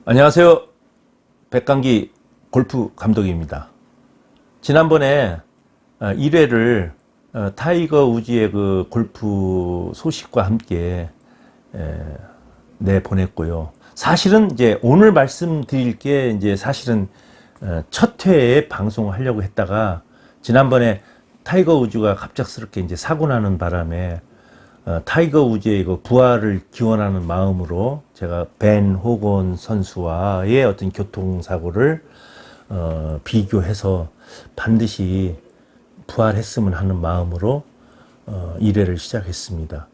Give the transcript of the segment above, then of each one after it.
안녕하세요. 백강기 골프 감독입니다. 지난번에 1회를 타이거 우즈의 그 골프 소식과 함께 내보냈고요. 사실은 이제 오늘 말씀드릴 게 이제 사실은 첫 회에 방송을 하려고 했다가 지난번에 타이거 우즈가 갑작스럽게 이제 사고 나는 바람에 타이거 우즈의 그 부활을 기원하는 마음으로 제가 벤 호건 선수와의 어떤 교통사고를 비교해서 반드시 부활했으면 하는 마음으로 1회를 시작했습니다.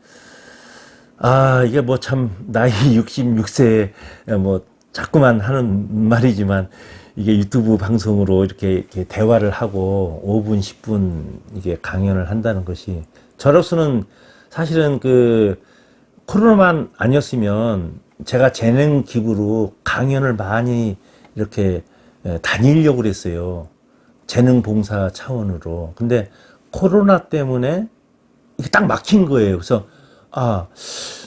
이게 뭐 참 나이 66세에 뭐 자꾸만 하는 말이지만 이게 유튜브 방송으로 이렇게 대화를 하고 5분, 10분 이게 강연을 한다는 것이 저로서는 사실은 그 코로나만 아니었으면 제가 재능 기부로 강연을 많이 이렇게 다니려고 그랬어요. 재능 봉사 차원으로. 근데 코로나 때문에 이게 딱 막힌 거예요. 그래서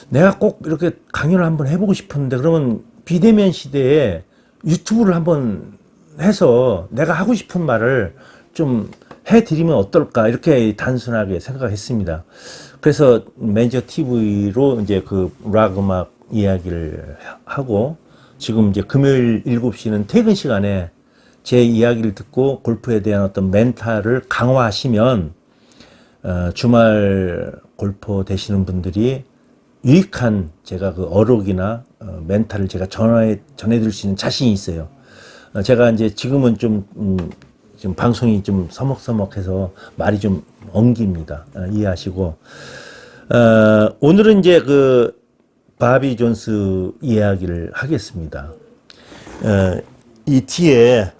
내가 꼭 이렇게 강연을 한번 해보고 싶었는데 그러면 비대면 시대에 유튜브를 한번 해서 내가 하고 싶은 말을 좀 해드리면 어떨까 이렇게 단순하게 생각했습니다. 그래서 메이저 TV로 이제 그 락 음악 이야기를 하고 지금 이제 금요일 7시는 퇴근 시간에 제 이야기를 듣고 골프에 대한 어떤 멘탈을 강화하시면 주말 골퍼 되시는 분들이 유익한 제가 그 어록이나 멘탈을 제가 전해드릴 수 있는 자신이 있어요. 제가 이제 지금은 지금 방송이 좀 서먹서먹해서 말이 좀 엉깁니다. 이해하시고. 오늘은 이제 그 바비 존스 이야기를 하겠습니다. 이 뒤에,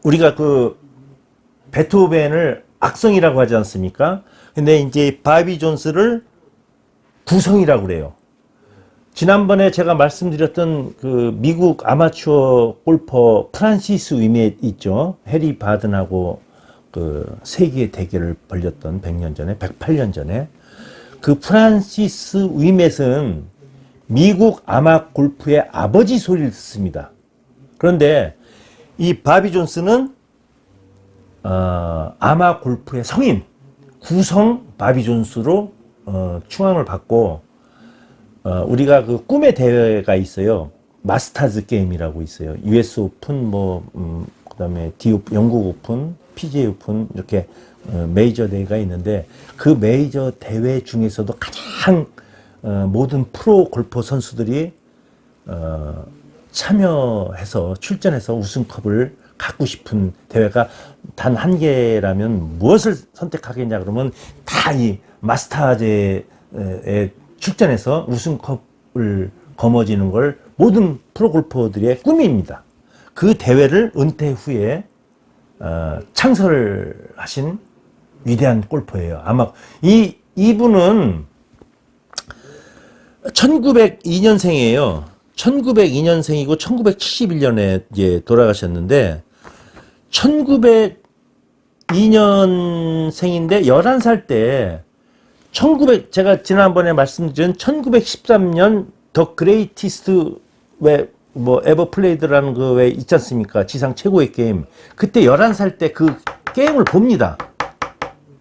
우리가 그 베토벤을 악성이라고 하지 않습니까? 근데 이제 바비 존스를 구성이라고 그래요. 지난번에 제가 말씀드렸던 그 미국 아마추어 골퍼 프란시스 위멧 있죠. 해리 바든하고 그 세계 대결을 벌였던 100년 전에, 108년 전에 그 프란시스 위멧은 미국 아마 골프의 아버지 소리를 듣습니다. 그런데 이 바비 존스는 아마 골프의 성인 구성 바비 존스로 충함을 받고 우리가 그 꿈의 대회가 있어요. 마스터즈 게임이라고 있어요. US 오픈, 그다음에 영국 오픈, PGA 오픈 이렇게 메이저 대회가 있는데 그 메이저 대회 중에서도 가장 모든 프로 골퍼 선수들이 참여해서 출전해서 우승컵을 갖고 싶은 대회가 단 한 개라면 무엇을 선택하겠냐 그러면 다 이 마스터즈에 출전해서 우승컵을 거머쥐는 걸 모든 프로골퍼들의 꿈입니다. 그 대회를 은퇴 후에 창설하신 위대한 골퍼예요. 아마 이분은 1902년생이에요. 1902년생이고 1971년에 이제 돌아가셨는데 1902년생인데 11살 때 제가 지난번에 말씀드린 1913년 더 그레이티스트 에버 플레이드라는 그 왜 있지 않습니까? 지상 최고의 게임. 그때 11살 때 그 게임을 봅니다.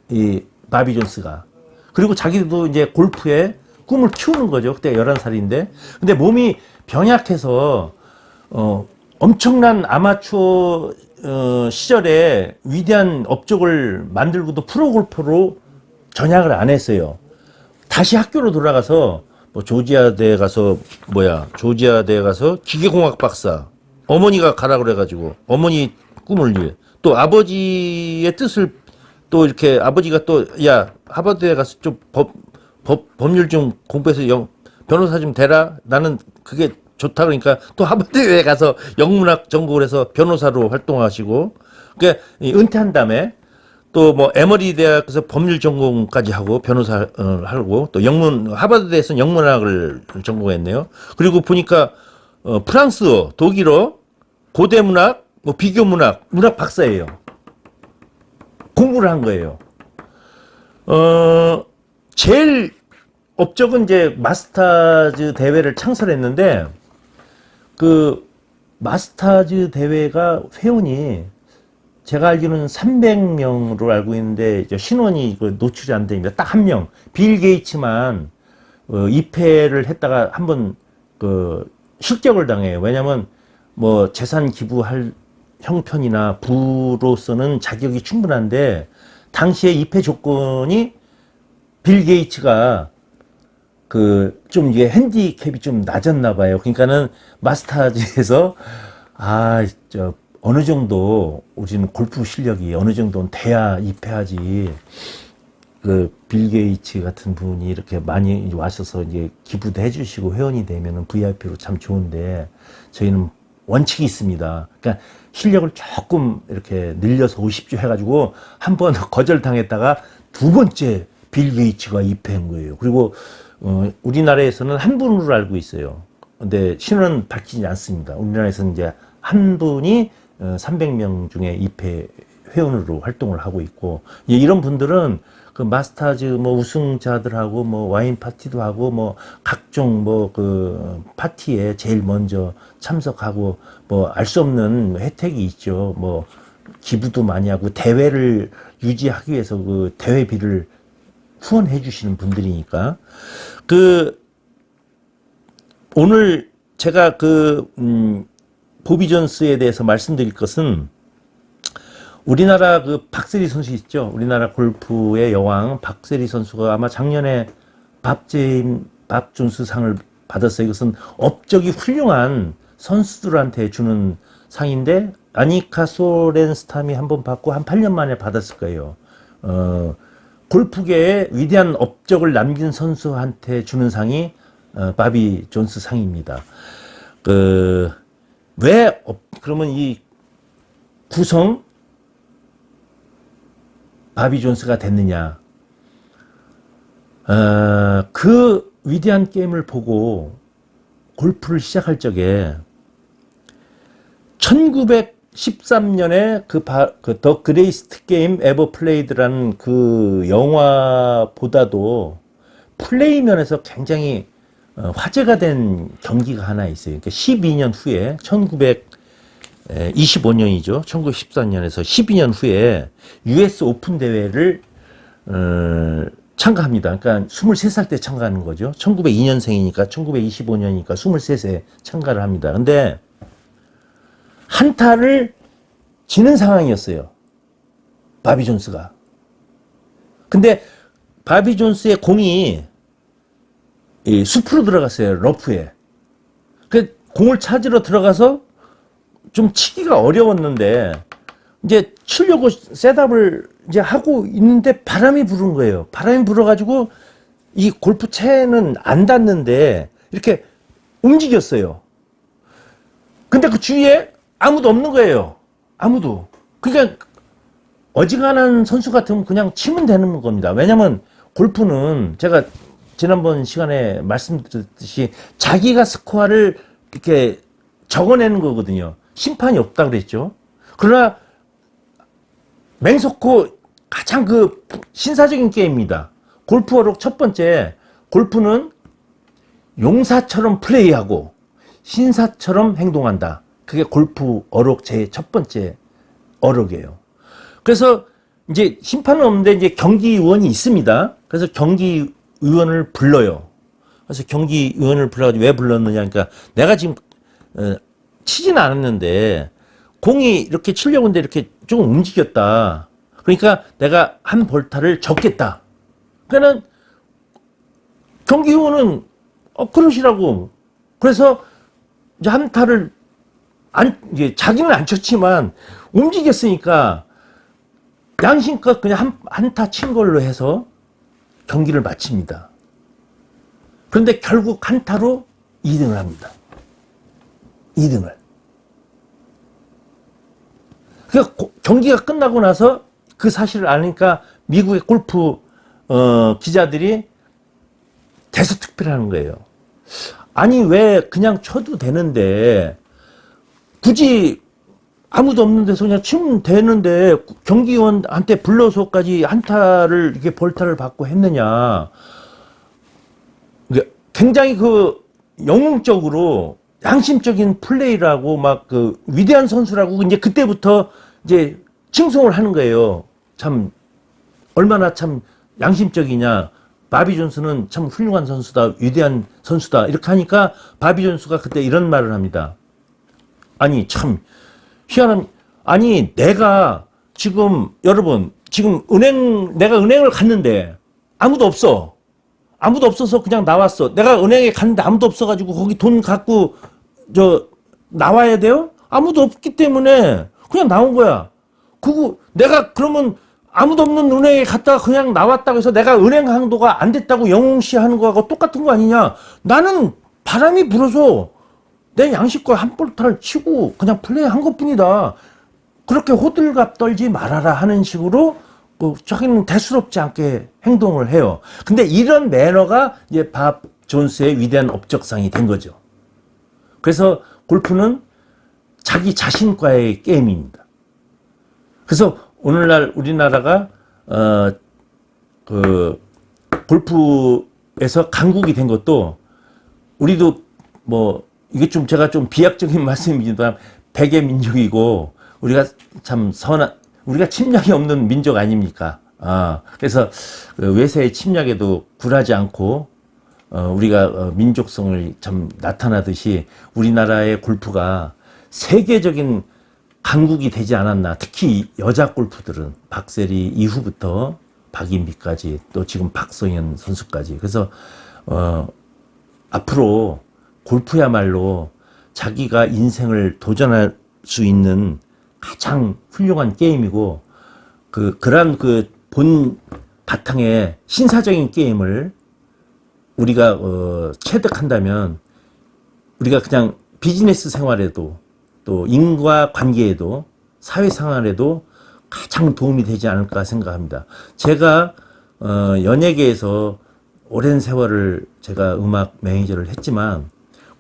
이 바비 존스가. 그리고 자기도 이제 골프에 꿈을 키우는 거죠. 그때 11살인데. 근데 몸이 병약해서 엄청난 아마추어 시절에 위대한 업적을 만들고도 프로골퍼로 전향을 안 했어요. 다시 학교로 돌아가서 조지아대에 가서 기계공학 박사. 어머니가 가라 그래가지고 어머니 꿈을 위해 또 아버지의 뜻을 또 이렇게 아버지가 또 야 하버드에 가서 좀 법률 좀 공부해서 변호사 좀 되라. 나는 그게 좋다 그러니까 또 하버드에 가서 영문학 전공을 해서 변호사로 활동하시고 그러니까 은퇴한 다음에 또 에머리 대학에서 법률 전공까지 하고 변호사 하고 또 하버드대에서 영문학을 전공했네요. 그리고 보니까 프랑스어, 독일어, 고대 문학, 비교 문학 박사예요. 공부를 한 거예요. 제일 업적은 이제 마스터즈 대회를 창설했는데 그 마스타즈 대회가 회원이 제가 알기로는 300명으로 알고 있는데 신원이 노출이 안 됩니다. 딱 한 명. 빌 게이츠만 2패를 했다가 한번 실격을 당해요. 왜냐면 뭐 재산 기부할 형편이나 부로서는 자격이 충분한데 당시에 2패 조건이 빌 게이츠가 좀 이게 핸디캡이 좀 낮았나 봐요. 그러니까는 마스타즈에서 어느 정도 우리는 골프 실력이 어느 정도는 돼야 2패하지. 빌 게이츠 같은 분이 이렇게 많이 와셔서 이제 기부도 해주시고 회원이 되면은 VIP로 참 좋은데 저희는 원칙이 있습니다. 그러니까 실력을 조금 이렇게 늘려서 오십시오 해가지고 한 번 거절당했다가 두 번째 빌 게이츠가 2패한 거예요. 그리고 우리나라에서는 한 분으로 알고 있어요. 근데 신원은 밝히지 않습니다. 우리나라에서는 이제 한 분이 300명 중에 2패 회원으로 활동을 하고 있고, 이런 분들은 그 마스타즈 뭐 우승자들하고 뭐 와인 파티도 하고 뭐 각종 파티에 제일 먼저 참석하고 뭐 알 수 없는 혜택이 있죠. 뭐 기부도 많이 하고 대회를 유지하기 위해서 그 대회비를 후원해 주시는 분들이니까. 오늘 제가 보비 존스에 대해서 말씀드릴 것은 우리나라 박세리 선수 있죠. 우리나라 골프의 여왕 박세리 선수가 아마 작년에 밥 존스 상을 받았어요. 이것은 업적이 훌륭한 선수들한테 주는 상인데 아니카 소렌스탐이 한번 받고 한 8년 만에 받았을 거예요. 골프계에 위대한 업적을 남긴 선수한테 주는 상이 바비 존스 상입니다. 그러면 이 구성 바비 존스가 됐느냐? 그 위대한 게임을 보고 골프를 시작할 적에 1913년에 더 그레이스트 게임 에버 플레이드라는 그 영화보다도 플레이 면에서 굉장히 화제가 된 경기가 하나 있어요. 그러니까 12년 후에 1925년이죠. 1914년에서 12년 후에 US 오픈 대회를 참가합니다. 그러니까 23살 때 참가하는 거죠. 1902년생이니까 1925년이니까 23세 참가를 합니다. 근데 한타를 지는 상황이었어요. 바비 존스가. 근데 바비 존스의 공이 숲으로 들어갔어요. 러프에. 그 공을 찾으러 들어가서 좀 치기가 어려웠는데 이제 치려고 셋업을 이제 하고 있는데 바람이 부는 거예요. 바람이 불어가지고 이 골프 채는 안 닿는데 이렇게 움직였어요. 근데 그 주위에 아무도 없는 거예요. 아무도. 그러니까 어지간한 선수 같으면 그냥 치면 되는 겁니다. 왜냐면 골프는 제가 지난번 시간에 말씀드렸듯이 자기가 스코어를 이렇게 적어내는 거거든요. 심판이 없다 그랬죠. 그러나 맹속코 가장 신사적인 게임입니다. 골프 어록 첫 번째, 골프는 용사처럼 플레이하고 신사처럼 행동한다. 그게 골프 어록 제 첫 번째 어록이에요. 그래서 이제 심판은 없는데 이제 경기위원이 있습니다. 그래서 경기위원을 불러요. 그래서 경기위원을 불러가지고 왜 불렀느냐. 그러니까 내가 지금 치진 않았는데 공이 이렇게 치려고 했는데 이렇게 조금 움직였다. 그러니까 내가 한 볼타를 적겠다. 그러니까 경기위원은 그러시라고. 그래서 이제 한 타를 이제 자기는 안 쳤지만 움직였으니까 양심껏 그냥 한타 친 걸로 해서 경기를 마칩니다. 그런데 결국 한타로 2등을 합니다. 2등을. 그러니까 경기가 끝나고 나서 그 사실을 아니까 미국의 골프 기자들이 대서특필하는 거예요. 아니 왜 그냥 쳐도 되는데 굳이 아무도 없는 데서 그냥 치면 되는데 경기위원한테 불러서까지 한타를 이렇게 벌타를 받고 했느냐. 굉장히 영웅적으로 양심적인 플레이라고 막 그 위대한 선수라고 이제 그때부터 이제 칭송을 하는 거예요. 참 얼마나 참 양심적이냐. 바비 존스는 참 훌륭한 선수다. 위대한 선수다. 이렇게 하니까 바비 존스가 그때 이런 말을 합니다. 아니 참 희한한 아니 내가 지금 여러분 지금 내가 은행을 갔는데 아무도 없어. 아무도 없어서 그냥 나왔어. 내가 은행에 갔는데 아무도 없어가지고 거기 돈 갖고 나와야 돼요? 아무도 없기 때문에 그냥 나온 거야. 그거 내가 그러면 아무도 없는 은행에 갔다가 그냥 나왔다고 해서 내가 은행 강도가 안 됐다고 영웅시하는 거하고 똑같은 거 아니냐. 나는 바람이 불어서 내 양식과 한 볼타를 치고 그냥 플레이한 것뿐이다. 그렇게 호들갑 떨지 말아라 하는 식으로 자기는 대수롭지 않게 행동을 해요. 근데 이런 매너가 이제 밥 존스의 위대한 업적상이 된 거죠. 그래서 골프는 자기 자신과의 게임입니다. 그래서 오늘날 우리나라가 골프에서 강국이 된 것도 우리도 뭐 이게 좀 제가 좀 비약적인 말씀이지만 백의 민족이고 우리가 참 우리가 침략이 없는 민족 아닙니까? 그래서 외세의 침략에도 굴하지 않고 우리가 민족성을 참 나타나듯이 우리나라의 골프가 세계적인 강국이 되지 않았나. 특히 여자 골프들은 박세리 이후부터 박인비까지 또 지금 박성현 선수까지. 그래서 앞으로 골프야말로 자기가 인생을 도전할 수 있는 가장 훌륭한 게임이고 그런 본 바탕에 신사적인 게임을 우리가 체득한다면 우리가 그냥 비즈니스 생활에도 또 인과관계에도 사회생활에도 가장 도움이 되지 않을까 생각합니다. 제가 연예계에서 오랜 세월을 제가 음악 매니저를 했지만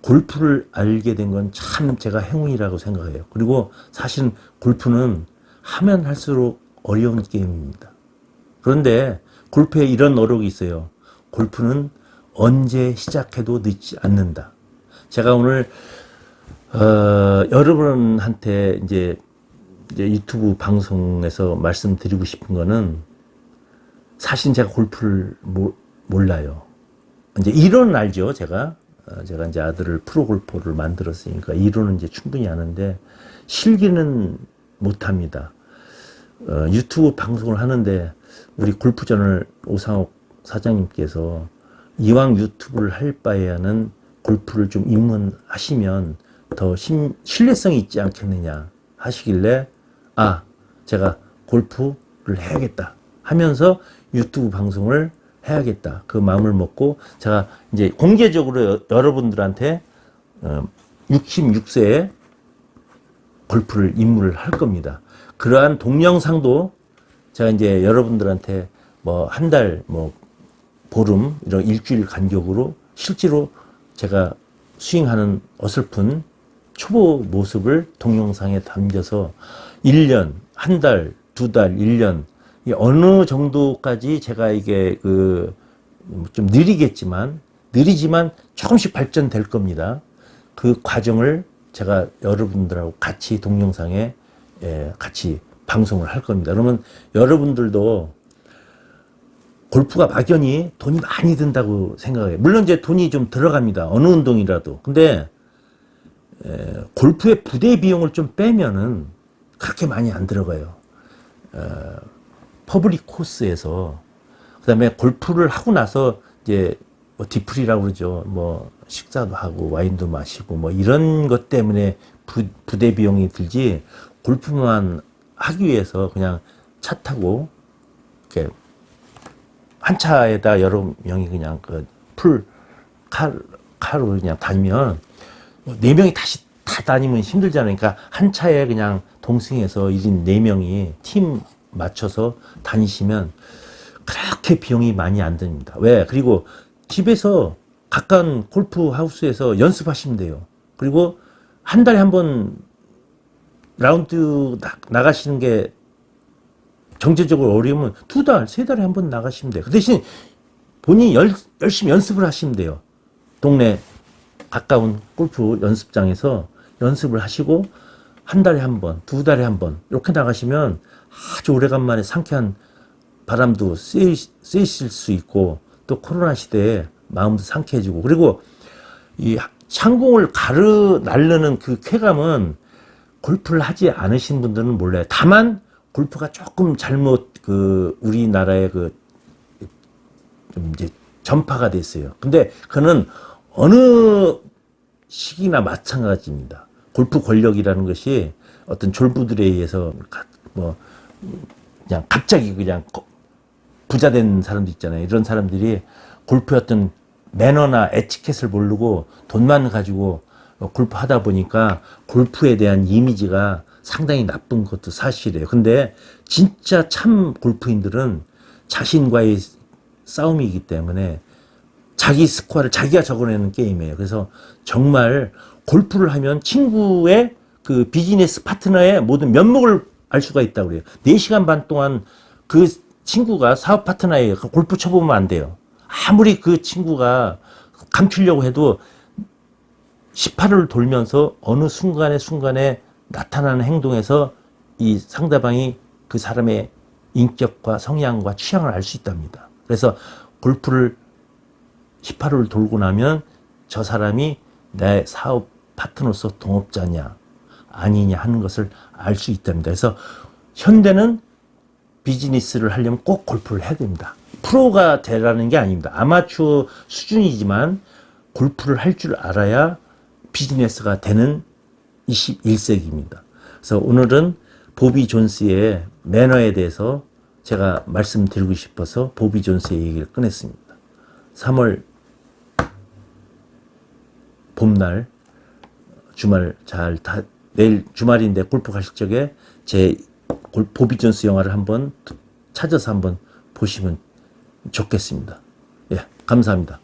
골프를 알게 된 건 참 제가 행운이라고 생각해요. 그리고 사실 골프는 하면 할수록 어려운 게임입니다. 그런데 골프에 이런 어록이 있어요. 골프는 언제 시작해도 늦지 않는다. 제가 오늘 여러분한테 이제 유튜브 방송에서 말씀드리고 싶은 거는 사실 제가 골프를 몰라요. 이제 이론은 알죠. 제가 이제 아들을 프로골퍼를 만들었으니까 이론은 이제 충분히 아는데 실기는 못합니다. 유튜브 방송을 하는데 우리 골프전을 오상옥 사장님께서 이왕 유튜브를 할 바에는 골프를 좀 입문하시면 더 신뢰성이 있지 않겠느냐 하시길래 제가 골프를 해야겠다 하면서 유튜브 방송을 해야겠다 그 마음을 먹고 제가 이제 공개적으로 여러분들한테 66세에 골프를 입문을 할 겁니다. 그러한 동영상도 제가 이제 여러분들한테 뭐 한 달, 뭐 보름, 이런 일주일 간격으로 실제로 제가 스윙하는 어설픈 초보 모습을 동영상에 담겨서 1년, 한 달, 두 달, 1년, 어느 정도까지 제가 이게 좀 느리지만 조금씩 발전될 겁니다. 그 과정을 제가 여러분들하고 같이 동영상에 같이 방송을 할 겁니다. 그러면 여러분들도 골프가 막연히 돈이 많이 든다고 생각해요. 물론 이제 돈이 좀 들어갑니다. 어느 운동이라도. 근데 골프의 부대 비용을 좀 빼면은 그렇게 많이 안 들어가요. 퍼블릭 코스에서 그다음에 골프를 하고 나서 이제 뭐 디프리라고 그러죠. 뭐 식사도 하고 와인도 마시고 뭐 이런 것 때문에 부대 비용이 들지 골프만 하기 위해서 그냥 차 타고 이렇게 한 차에다 여러 명이 그냥 카로 그냥 다니면 네 명이 다 다니면 힘들잖아요. 그러니까 한 차에 그냥 동승해서 1인 4명이 팀 맞춰서 다니시면 그렇게 비용이 많이 안 듭니다. 왜? 그리고 집에서 가까운 골프 하우스에서 연습하시면 돼요. 그리고 한 달에 한 번 라운드 나가시는 게 경제적으로 어려우면 2달, 3달에 한 번 나가시면 돼요. 그 대신 본인이 열심히 연습을 하시면 돼요. 동네 가까운 골프 연습장에서 연습을 하시고 한 달에 한 번, 두 달에 한 번 이렇게 나가시면 아주 오래간만에 상쾌한 바람도 쐬실 수 있고 또 코로나 시대에 마음도 상쾌해지고 그리고 이 창공을 날르는 그 쾌감은 골프를 하지 않으신 분들은 몰라요. 다만 골프가 조금 잘못 우리나라의 좀 이제 전파가 됐어요. 근데 그는 어느 시기나 마찬가지입니다. 골프 권력이라는 것이 어떤 졸부들에 의해서 그냥 갑자기 그냥 부자 된 사람도 있잖아요. 이런 사람들이 골프의 어떤 매너나 에티켓을 모르고 돈만 가지고 골프 하다 보니까 골프에 대한 이미지가 상당히 나쁜 것도 사실이에요. 근데 진짜 참 골프인들은 자신과의 싸움이기 때문에 자기 스코어를 자기가 적어내는 게임이에요. 그래서 정말 골프를 하면 친구의 그 비즈니스 파트너의 모든 면목을 알 수가 있다고 그래요. 4시간 반 동안 그 친구가 사업 파트너예요. 골프 쳐보면 안 돼요. 아무리 그 친구가 감추려고 해도 18을 돌면서 어느 순간에 나타나는 행동에서 이 상대방이 그 사람의 인격과 성향과 취향을 알 수 있답니다. 그래서 골프를 18을 돌고 나면 저 사람이 내 사업 파트너로서 동업자냐 아니냐 하는 것을 알 수 있답니다. 그래서 현대는 비즈니스를 하려면 꼭 골프를 해야 됩니다. 프로가 되라는 게 아닙니다. 아마추어 수준이지만 골프를 할 줄 알아야 비즈니스가 되는 21세기입니다. 그래서 오늘은 보비 존스의 매너에 대해서 제가 말씀드리고 싶어서 보비 존스의 얘기를 꺼냈습니다. 3월 봄날 주말 내일 주말인데 골프 가실 적에 제 보비 존스 영화를 한번 찾아서 한번 보시면 좋겠습니다. 예, 감사합니다.